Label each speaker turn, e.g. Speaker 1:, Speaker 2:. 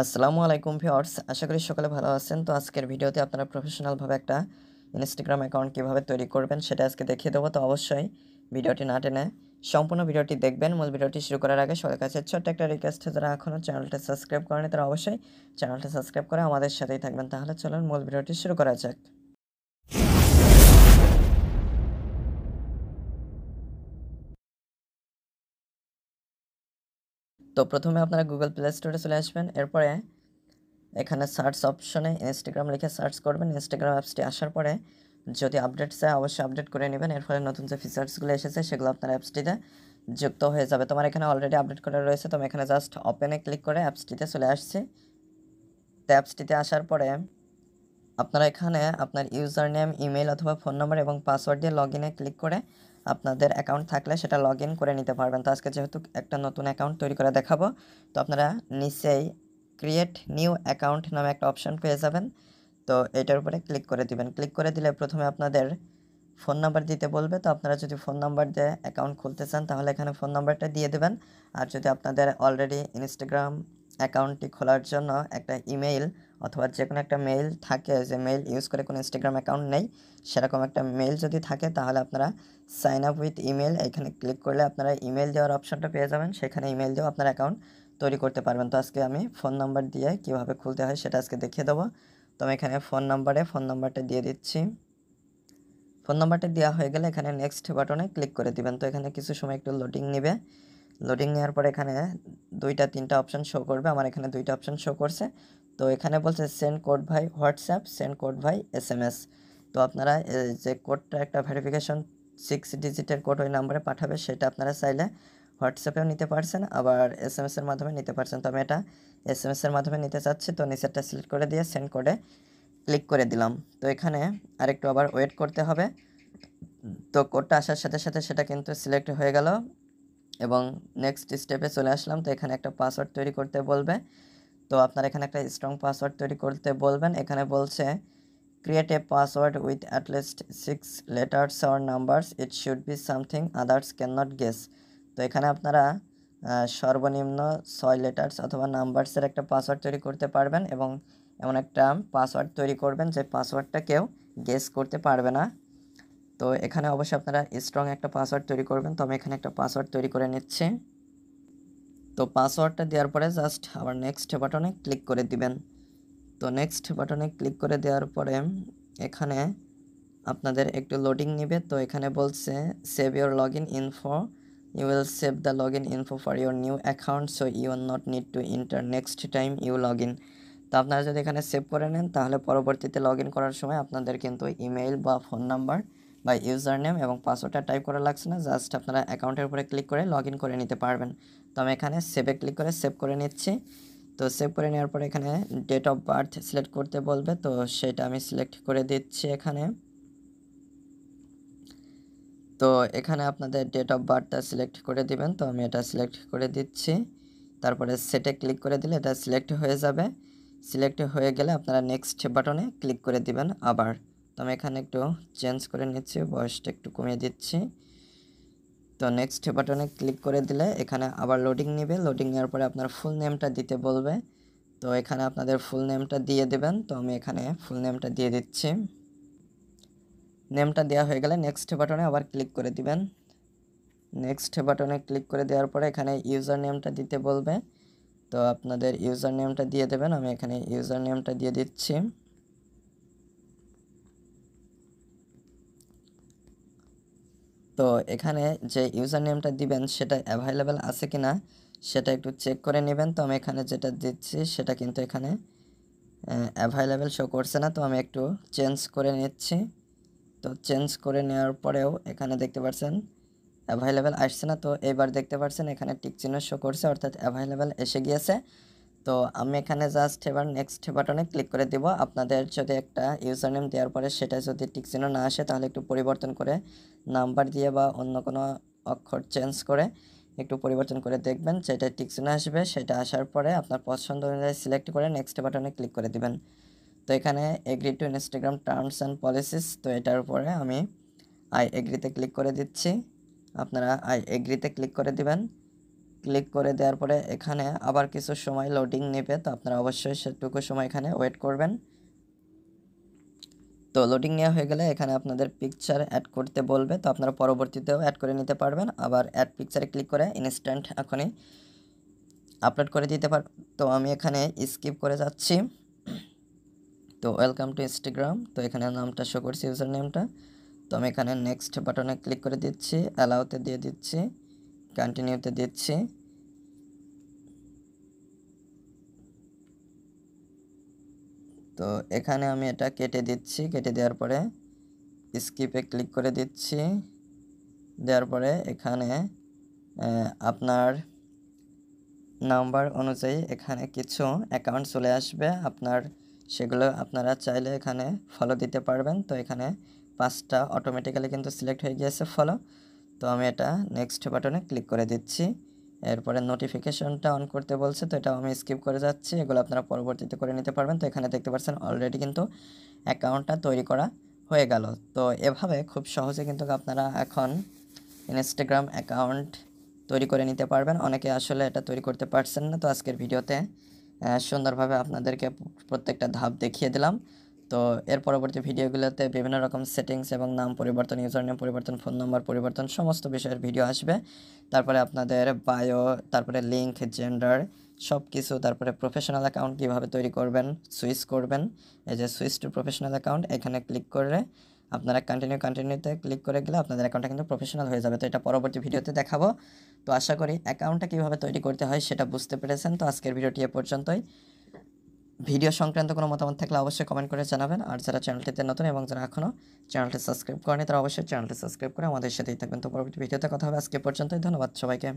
Speaker 1: আসসালামু আলাইকুম ভিউয়ার্স, আশা করি সকলে ভালো আছেন। তো আজকের ভিডিওতে আপনারা প্রফেশনালভাবে একটা ইনস্টাগ্রাম অ্যাকাউন্ট কিভাবে তৈরি করবেন সেটা আজকে দেখিয়ে দেবো। তো অবশ্যই ভিডিওটি না টেনে সম্পূর্ণ ভিডিওটি দেখবেন। মূল ভিডিওটি শুরু করার আগে সবার কাছে ছোট্ট একটা রিকোয়েস্ট, যারা এখনও চ্যানেলটা সাবস্ক্রাইব করেনি তারা অবশ্যই চ্যানেলটা সাবস্ক্রাইব করে আমাদের সাথেই থাকবেন। তাহলে চলুন মূল ভিডিওটি শুরু করা যাক। তো প্রথমে আপনারা গুগল প্লে স্টোরে চলে আসবেন। এরপরে এখানে সার্চ অপশনে ইনস্টাগ্রাম লিখে সার্চ করবেন। ইনস্টাগ্রাম অ্যাপসটি আসার পরে যদি আপডেট চায় অবশ্যই আপডেট করে নেবেন। এর ফলে নতুন যে ফিচার্সগুলো এসেছে সেগুলো আপনার অ্যাপসটিতে যুক্ত হয়ে যাবে। তোমার এখানে অলরেডি আপডেট করা রয়েছে, তো আমি এখানে জাস্ট ওপেনে ক্লিক করে অ্যাপসটিতে চলে আসছি। তো অ্যাপসটিতে আসার পরে আপনারা এখানে আপনার ইউজার নেম, ইমেল অথবা ফোন নাম্বার এবং পাসওয়ার্ড দিয়ে লগ ইনে ক্লিক করে আপনাদের অ্যাকাউন্ট থাকলে সেটা লগ ইন করে নিতে পারবেন। তো আজকে যেহেতু একটা নতুন অ্যাকাউন্ট তৈরি করে দেখাবো, তো আপনারা নিচেই ক্রিয়েট নিউ অ্যাকাউন্ট নামে একটা অপশন পেয়ে যাবেন। তো এটার উপরে ক্লিক করে দিবেন। ক্লিক করে দিলে প্রথমে আপনাদের ফোন নাম্বার দিতে বলবে। তো আপনারা যদি ফোন নাম্বার দিয়ে অ্যাকাউন্ট খুলতে চান তাহলে এখানে ফোন নাম্বারটা দিয়ে দেবেন। আর যদি আপনাদের অলরেডি ইনস্টাগ্রাম অ্যাকাউন্টটি খোলার জন্য একটা ইমেইল অথবা যে কোনো একটা মেইল থাকে, যে মেইল ইউজ করে কোনো ইনস্টাগ্রাম অ্যাকাউন্ট নেই, সেরকম একটা মেইল যদি থাকে তাহলে আপনারা সাইন আপ উইথ ইমেল এখানে ক্লিক করলে আপনারা ইমেল দেওয়ার অপশনটা পেয়ে যাবেন। সেখানে ইমেল দিয়েও আপনার অ্যাকাউন্ট তৈরি করতে পারবেন। তো আজকে আমি ফোন নাম্বার দিয়ে কীভাবে খুলতে হয় সেটা আজকে দেখিয়ে দেবো। তো আমি এখানে ফোন নাম্বারটা দিয়ে দিচ্ছি। ফোন নাম্বারটা দেওয়া হয়ে গেলে এখানে নেক্সট বাটনে ক্লিক করে দিবেন। তো এখানে কিছু সময় একটু লোডিং নেবে। লোডিং নেওয়ার পরে এখানে 2-3টা অপশান শো করবে। আমার এখানে 2টা অপশান শো করছে। তো এখানে বলছে সেন্ড কোড ভাই হোয়াটসঅ্যাপ, সেন্ড কোড ভাই এসএমএস। তো আপনারা যে কোডটা একটা ভেরিফিকেশন 6 ডিজিটের কোড ওই নাম্বারে পাঠাবে, সেটা আপনারা চাইলে হোয়াটসঅ্যাপেও নিতে পারছেন, আবার এসএমএসের মাধ্যমে নিতে পারছেন। তো আমি এটা এসএমএসের মাধ্যমে নিতে চাচ্ছি। তো নিচেরটা সিলেক্ট করে দিয়ে সেন্ড কোডে ক্লিক করে দিলাম। তো এখানে আরেকটু আবার ওয়েট করতে হবে। তো কোডটা আসার সাথে সাথে সেটা কিন্তু সিলেক্ট হয়ে গেল এবং নেক্সট স্টেপে চলে আসলাম। তো এখানে একটা পাসওয়ার্ড তৈরি করতে বলবে। তো আপনার এখানে একটা স্ট্রং পাসওয়ার্ড তৈরি করতে বলবেন। এখানে বলছে create a password with at least 6 letters or numbers, it should be something others can not guess. তো এখানে আপনারা সর্বনিম্ন 6 লেটার্স অথবা নাম্বারসের একটা পাসওয়ার্ড তৈরি করতে পারবেন এবং এমন একটা পাসওয়ার্ড তৈরি করবেন যে পাসওয়ার্ডটা কেউ গেস করতে পারবে না। তো এখানে অবশ্যই আপনারা স্ট্রং একটা পাসওয়ার্ড তৈরি করবেন। তো আমি এখানে একটা পাসওয়ার্ড তৈরি করে নিচ্ছি। তো পাসওয়ার্ডটা দেওয়ার পরে জাস্ট আবার নেক্সট বাটনে ক্লিক করে দিবেন। তো নেক্সট বাটনে ক্লিক করে দেওয়ার পরে এখানে আপনাদের একটু লোডিং নেবে। তো এখানে বলছে save your log in info, you will save the log in info for your new account, so you will not need to enter next time you log in. তো আপনারা যদি এখানে সেভ করে নেন তাহলে পরবর্তীতে লগ ইন করার সময় আপনাদের কিন্তু ইমেইল বা ফোন নাম্বার বা ইউজার নেম এবং পাসওয়ার্ডটা টাইপ করা লাগছে না। জাস্ট আপনারা অ্যাকাউন্টের উপরে ক্লিক করে লগ ইন করে নিতে পারবেন। তো আমি এখানে সেভে ক্লিক করে সেভ করে নিচ্ছি। তো সেভ করে নেওয়ার পরে এখানে ডেট অফ বার্থ সিলেক্ট করতে বলবে। তো সেটা আমি সিলেক্ট করে দিচ্ছি এখানে। তো এখানে আপনাদের ডেট অফ বার্থটা সিলেক্ট করে দিবেন। তো আমি এটা সিলেক্ট করে দিচ্ছি। তারপরে সেটে ক্লিক করে দিলে এটা সিলেক্ট হয়ে যাবে। সিলেক্ট হয়ে গেলে আপনারা নেক্সট বাটনে ক্লিক করে দিবেন আবার। তো আমি এখানে একটু চেঞ্জ করে নিচ্ছি, বয়সটা একটু কমিয়ে দিচ্ছি। তো নেক্সট বাটনে ক্লিক করে দিলে এখানে আবার লোডিং নেবে। লোডিং নেওয়ার পরে আপনার ফুল নেমটা দিতে বলবে। তো এখানে আপনাদের ফুল নেমটা দিয়ে দেবেন। তো আমি এখানে ফুল নেমটা দিয়ে দিচ্ছি। নেমটা দেওয়া হয়ে গেলে নেক্সট বাটনে আবার ক্লিক করে দিবেন। নেক্সট বাটনে ক্লিক করে দেওয়ার পরে এখানে ইউজার নেমটা দিতে বলবে। তো আপনাদের ইউজার নেমটা দিয়ে দেবেন। আমি এখানে ইউজার নেমটা দিয়ে দিচ্ছি। তো এখানে যে ইউজার নেমটা দিবেন সেটা অ্যাভেলেবেল আছে কিনা সেটা একটু চেক করে নেবেন। তো আমি এখানে যেটা দিচ্ছি সেটা কিন্তু এখানে অ্যাভেলেবেল শো করছে না। তো আমি একটু চেঞ্জ করে নিচ্ছি। তো চেঞ্জ করে নেওয়ার পরেও এখানে দেখতে পাচ্ছেন অ্যাভেলেবেল আসছে না। তো এবার দেখতে পাচ্ছেন এখানে টিক চিহ্ন শো করছে, অর্থাৎ অ্যাভেলেবেল এসে গিয়েছে। তো আমি এখানে জাস্ট এবার নেক্সট বাটনে ক্লিক করে দেব। আপনাদের যদি একটা ইউজার নেম দেওয়ার পরে সেটা যদি টিক চিহ্ন না আসে তাহলে একটু পরিবর্তন করে নাম্বার দিয়ে বা অন্য কোনো অক্ষর চেঞ্জ করে একটু পরিবর্তন করে দেখবেন, যেটা টিক চিহ্ন আসবে সেটা আসার পরে আপনার পছন্দ অনুযায়ী সিলেক্ট করে নেক্সট বাটনে ক্লিক করে দিবেন। তো এখানে agree to Instagram terms and policies, তো এটার উপরে আমি আই এগ্রিতে ক্লিক করে দিচ্ছি। আপনারা আই এগ্রিতে ক্লিক করে দিবেন। ক্লিক করে দেওয়ার পরে এখানে আবার কিছু সময় লোডিং নেবে, তো আপনারা অবশ্যই সেটুকু সময় এখানে ওয়েট করবেন। তো লোডিং নেওয়া হয়ে গেলে এখানে আপনাদের পিকচার অ্যাড করতে বলবে, তো আপনারা পরবর্তীতেও অ্যাড করে নিতে পারবেন। আবার অ্যাড পিকচারে ক্লিক করে ইনস্ট্যান্ট এখনই আপলোড করে দিতে পার। তো আমি এখানে স্কিপ করে যাচ্ছি। তো ওয়েলকাম টু ইনস্টাগ্রাম, তো এখানে নামটা শো করছি, ইউজার নেমটা। তো আমি এখানে নেক্সট বাটনে ক্লিক করে দিচ্ছি, অ্যালাউতে দিয়ে দিচ্ছি, কন্টিনিউতে দিচ্ছি। তো এখানে আমি এটা কেটে দিচ্ছি, কেটে দেওয়ার পরে স্কিপে ক্লিক করে দিচ্ছি। দেওয়ার পরে এখানে আপনার নাম্বার অনুযায়ী এখানে কিছু অ্যাকাউন্ট চলে আসবে আপনার, সেগুলো আপনারা চাইলে এখানে ফলো দিতে পারবেন। তো এখানে 5টা অটোমেটিক্যালি কিন্তু সিলেক্ট হয়ে গিয়েছে ফলো। তো আমি এটা নেক্সট বাটনে ক্লিক করে দিচ্ছি। এরপরে নোটিফিকেশনটা অন করতে বলছে, তো এটা আমি স্কিপ করে যাচ্ছি, এগুলো আপনারা পরবর্তীতে করে নিতে পারবেন। তো এখানে দেখতে পাচ্ছেন অলরেডি কিন্তু অ্যাকাউন্টটা তৈরি করা হয়ে গেল। তো এভাবে খুব সহজে কিন্তু আপনারা এখন ইনস্টাগ্রাম অ্যাকাউন্ট তৈরি করে নিতে পারবেন। অনেকে আসলে এটা তৈরি করতে পারছেন না, তো আজকের ভিডিওতে সুন্দরভাবে আপনাদেরকে প্রত্যেকটা ধাপ দেখিয়ে দিলাম। তো এর পরবর্তী ভিডিওগুলোতে বিভিন্ন রকম সেটিংস এবং নাম পরিবর্তন, ইউজার নেম পরিবর্তন, ফোন নম্বর পরিবর্তন, সমস্ত বিষয়ের ভিডিও আসবে। তারপরে আপনাদের বায়ো, তারপরে লিঙ্ক, জেন্ডার সব কিছু, তারপরে প্রফেশনাল অ্যাকাউন্ট কীভাবে তৈরি করবেন, সুইচ করবেন। এই যে সুইচ টু প্রফেশনাল অ্যাকাউন্ট, এখানে ক্লিক করে আপনারা কন্টিনিউতে ক্লিক করে গেলে আপনাদের অ্যাকাউন্টটা কিন্তু প্রফেশনাল হয়ে যাবে। তো এটা পরবর্তী ভিডিওতে দেখাবো। তো আশা করি অ্যাকাউন্টটা কীভাবে তৈরি করতে হয় সেটা বুঝতে পেরেছেন। তো আজকের ভিডিওটি এ পর্যন্তই। ভিডিও সংক্রান্ত কোনো মতামত থাকলে অবশ্যই কমেন্ট করে জানাবেন। আর যারা চ্যানেলটিতে নতুন এবং যারা এখনও চ্যানেলটি সাবস্ক্রাইব করেনি তারা অবশ্যই চ্যানেলটি সাবস্ক্রাইব করে আমাদের সাথেই থাকবেন। তো পরবর্তী ভিডিওতে কথা হবে। আজকে পর্যন্তই, ধন্যবাদ সবাইকে।